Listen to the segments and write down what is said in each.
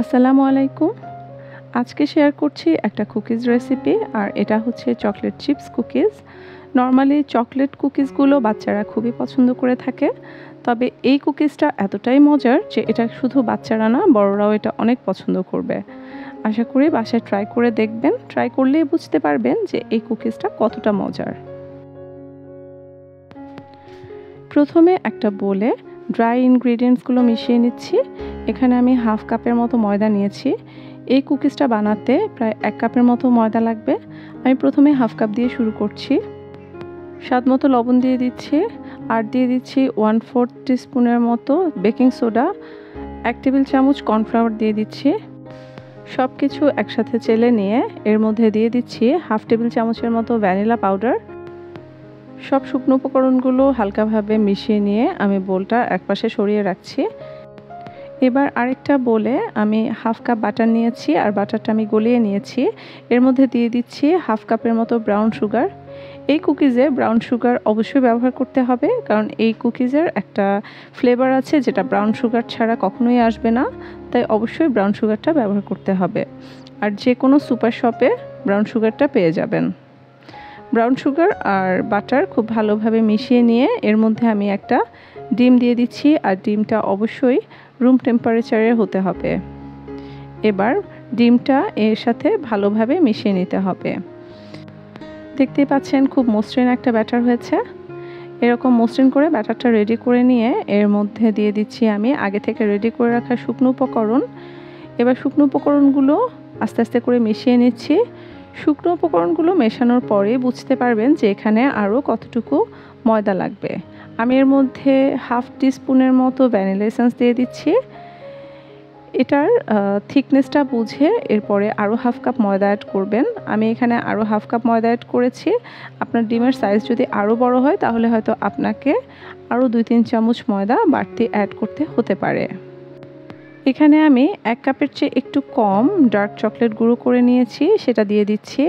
আসসালামু আলাইকুম। আজকে শেয়ার করছি একটা কুকিজ রেসিপি, আর এটা হচ্ছে chocolate chips cookies. Normally chocolate কুকিজগুলো বাচ্চারা খুবই পছন্দ করে থাকে, তবে এই কুকিজটা এতটাই মজার যে এটা শুধু বাচ্চারা না, বড়রাও এটা অনেক পছন্দ করবে। আশা করি বাসায় ট্রাই করে দেখবেন। ট্রাই করলেই বুঝতে পারবেন যে এই কুকিজটা কতটা মজার। প্রথমে একটা বোলে ড্রাই ইনগ্রিডিয়েন্টসগুলো মিশিয়ে নিচ্ছি। এখানে আমি হাফ কাপের মতো ময়দা নিয়েছি। এই কুকিজটা বানাতে প্রায় 1 কাপের মতো ময়দা লাগবে। আমি প্রথমে হাফ কাপ দিয়ে শুরু করছি। স্বাদ মতো লবণ দিয়ে দিচ্ছি, আর দিয়ে দিচ্ছি 1/4 টিস্পুনের মতো বেকিং সোডা, 1 টেবিল চামচ কর্নফ্লাওয়ার দিয়ে দিচ্ছি। সব কিছু একসাথে চেলে নিয়ে এর মধ্যে দিয়ে দিচ্ছি হাফ টেবিল চামচের মতো ভ্যানিলা পাউডার। সব শুকনো উপকরণগুলো হালকাভাবে মিশিয়ে নিয়ে আমি বোলটা একপাশে সরিয়ে রাখছি। এবার আরেকটা বোলে আমি হাফ কাপ বাটার নিয়েছি, আর বাটারটা আমি গলিয়ে নিয়েছি। এর মধ্যে দিয়ে দিচ্ছি হাফ কাপের মতো ব্রাউন সুগার। এই কুকিজে ব্রাউন সুগার অবশ্যই ব্যবহার করতে হবে, কারণ এই কুকিজের একটা ফ্লেভার আছে যেটা ব্রাউন সুগার ছাড়া কখনোই আসবে না, তাই অবশ্যই ব্রাউন সুগারটা ব্যবহার করতে হবে। আর যে কোনো সুপার শপে ব্রাউন সুগারটা পেয়ে যাবেন। ব্রাউন সুগার আর বাটার খুব ভালোভাবে মিশিয়ে নিয়ে এর মধ্যে আমি একটা ডিম দিয়ে দিচ্ছি, আর ডিমটা অবশ্যই রুম টেম্পারেচারে হতে হবে। এবার ডিমটা এর সাথে ভালোভাবে মিশিয়ে নিতে হবে। দেখতেই পাচ্ছেন খুব মসৃণ একটা ব্যাটার হয়েছে। এরকম মসৃণ করে ব্যাটারটা রেডি করে নিয়ে এর মধ্যে দিয়ে দিচ্ছি আমি আগে থেকে রেডি করে রাখা শুকনো উপকরণ। এবার শুকনো উপকরণগুলো আস্তে আস্তে করে মিশিয়ে নিচ্ছি। শুকনো উপকরণগুলো মেশানোর পরে বুঝতে পারবেন যে এখানে আরও কতটুকু ময়দা লাগবে। আমি এর মধ্যে হাফ টিস্পুনের মতো ভ্যানিলা এসেন্স দিয়ে দিচ্ছি। এটার থিকনেসটা বুঝে এরপরে আরও হাফ কাপ ময়দা অ্যাড করবেন। আমি এখানে আরও হাফ কাপ ময়দা অ্যাড করেছি। আপনার ডিমের সাইজ যদি আরও বড় হয় তাহলে হয়তো আপনাকে আরও 2-3 চামচ ময়দা বাড়তি অ্যাড করতে হতে পারে। এখানে আমি 1 কাপের চেয়ে একটু কম ডার্ক চকলেট গুঁড়ো করে নিয়েছি, সেটা দিয়ে দিচ্ছি।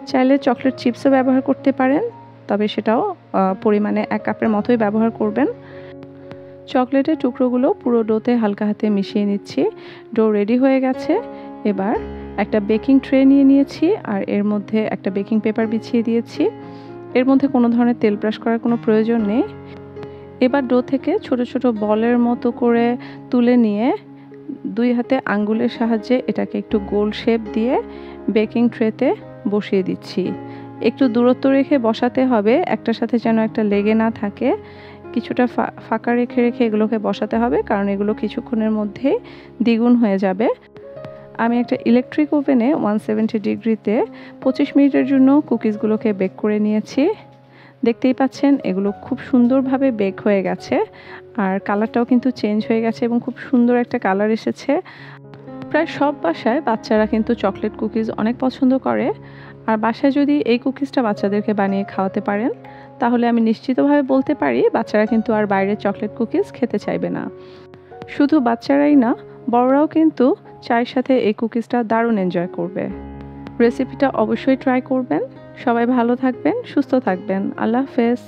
চাইলে চকলেট চিপসও ব্যবহার করতে পারেন, তবে সেটাও পরিমাণে 1 কাপের মতোই ব্যবহার করবেন। চকলেটের টুকরোগুলো পুরো ডোতে হালকা হাতে মিশিয়ে নিচ্ছি। ডো রেডি হয়ে গেছে। এবার একটা বেকিং ট্রে নিয়ে নিয়েছি, আর এর মধ্যে একটা বেকিং পেপার বিছিয়ে দিয়েছি। এর মধ্যে কোনো ধরনের তেল ব্রাশ করার কোনো প্রয়োজন নেই। এবার ডো থেকে ছোট ছোট বলের মতো করে তুলে নিয়ে 2 হাতে আঙ্গুলের সাহায্যে এটাকে একটু গোল শেপ দিয়ে বেকিং ট্রেতে বসিয়ে দিচ্ছি। একটু দূরত্ব রেখে বসাতে হবে, একটার সাথে যেন একটা লেগে না থাকে। কিছুটা ফাঁকা রেখে রেখে এগুলোকে বসাতে হবে, কারণ এগুলো কিছুক্ষণের মধ্যেই দ্বিগুণ হয়ে যাবে। আমি একটা ইলেকট্রিক ওভেনে 170 ডিগ্রিতে 25 মিনিটের জন্য কুকিজগুলোকে বেক করে নিয়েছি। দেখতেই পাচ্ছেন এগুলো খুব সুন্দরভাবে বেক হয়ে গেছে, আর কালারটাও কিন্তু চেঞ্জ হয়ে গেছে এবং খুব সুন্দর একটা কালার এসেছে। প্রায় সব বাসায় বাচ্চারা কিন্তু চকলেট কুকিজ অনেক পছন্দ করে, আর বাসায় যদি এই কুকিজটা বাচ্চাদেরকে বানিয়ে খাওয়াতে পারেন তাহলে আমি নিশ্চিতভাবে বলতে পারি বাচ্চারা কিন্তু আর বাইরের চকলেট কুকিজ খেতে চাইবে না। শুধু বাচ্চারাই না, বড়রাও কিন্তু চায়ের সাথে এই কুকিজটা দারুণ এনজয় করবে। রেসিপিটা অবশ্যই ট্রাই করবেন। সবাই ভালো থাকবেন, সুস্থ থাকবেন। আল্লাহ হাফেজ।